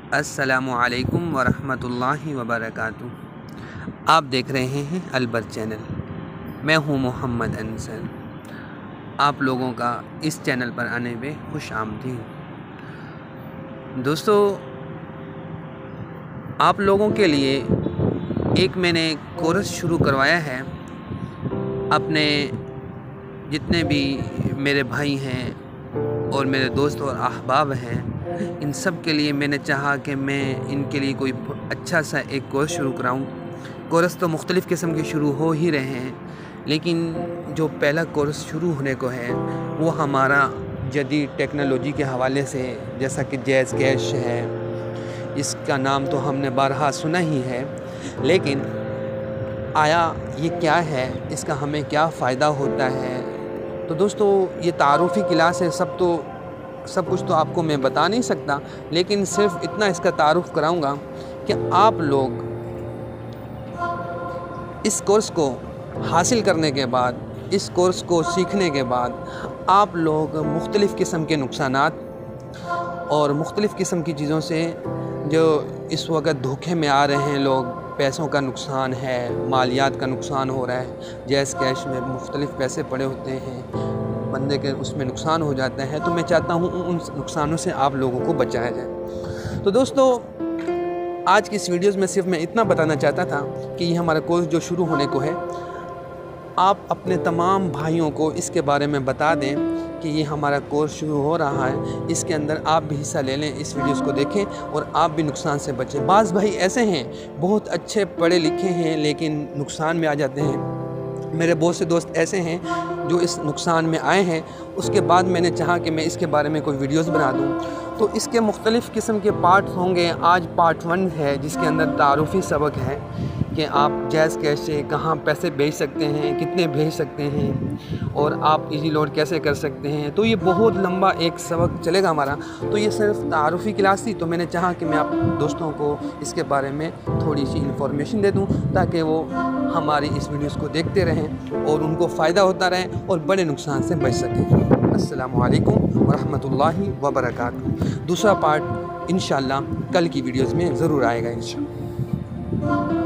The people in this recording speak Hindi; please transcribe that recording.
अस्सलामु अलैकुम वरहमतुल्लाहि वबरकातुहू। आप देख रहे हैं अलबर चैनल। मैं हूं मोहम्मद अंसर। आप लोगों का इस चैनल पर आने में खुश आमदीद। दोस्तों, आप लोगों के लिए एक मैंने कोर्स शुरू करवाया है। अपने जितने भी मेरे भाई हैं और मेरे दोस्त और अहबाब हैं, इन सब के लिए मैंने चाहा कि मैं इनके लिए कोई अच्छा सा एक कोर्स शुरू कराऊं। कोर्स तो मुख्तलिफ़ किस्म के शुरू हो ही रहे हैं, लेकिन जो पहला कोर्स शुरू होने को है वो हमारा जदीद टेक्नोलॉजी के हवाले से, जैसा कि जैज़ कैश है। इसका नाम तो हमने बारहा सुना ही है, लेकिन आया ये क्या है, इसका हमें क्या फ़ायदा होता है। तो दोस्तों, ये तारुफ़ी क्लास है। सब कुछ तो आपको मैं बता नहीं सकता, लेकिन सिर्फ इतना इसका तारुफ़ कराऊंगा कि आप लोग इस कोर्स को हासिल करने के बाद, इस कोर्स को सीखने के बाद आप लोग मुख्तलिफ़ किस्म के नुकसानात और मुख्तलिफ़ किस्म की चीज़ों से जो इस वक्त धोखे में आ रहे हैं लोग, पैसों का नुकसान है, मालियात का नुकसान हो रहा है। जैज़ कैश में मुख्तलिफ़ पैसे पड़े होते हैं, बंदे के उसमें नुकसान हो जाता है। तो मैं चाहता हूँ उन नुकसानों से आप लोगों को बचाया जाए। तो दोस्तों, आज की इस वीडियोस में सिर्फ मैं इतना बताना चाहता था कि ये हमारा कोर्स जो शुरू होने को है, आप अपने तमाम भाइयों को इसके बारे में बता दें कि ये हमारा कोर्स शुरू हो रहा है। इसके अंदर आप भी हिस्सा ले लें, इस वीडियोस को देखें और आप भी नुकसान से बचें। बाज़ भाई ऐसे हैं, बहुत अच्छे पढ़े लिखे हैं, लेकिन नुकसान में आ जाते हैं। मेरे बहुत से दोस्त ऐसे हैं जो इस नुकसान में आए हैं। उसके बाद मैंने चाहा कि मैं इसके बारे में कोई वीडियोस बना दूं। तो इसके मुख्तलिफ़ किस्म के पार्ट्स होंगे। आज पार्ट 1 है, जिसके अंदर तारुफ़ी सबक है कि आप जैज़ कैश से कहाँ पैसे भेज सकते हैं, कितने भेज सकते हैं और आप इजी लोड कैसे कर सकते हैं। तो ये बहुत लंबा एक सबक चलेगा हमारा। तो ये सिर्फ तारुफ़ी क्लास थी, तो मैंने चाहा कि मैं आप दोस्तों को इसके बारे में थोड़ी सी इंफॉर्मेशन दे दूं, ताकि वो हमारी इस वीडियोस को देखते रहें और उनको फ़ायदा होता रहे और बड़े नुकसान से बच सकें। अस्सलामु अलैकुम वरहमतुल्लाहि वबरकातुहू। दूसरा पार्ट इंशाअल्लाह कल की वीडियोस में ज़रूर आएगा इंशाअल्लाह।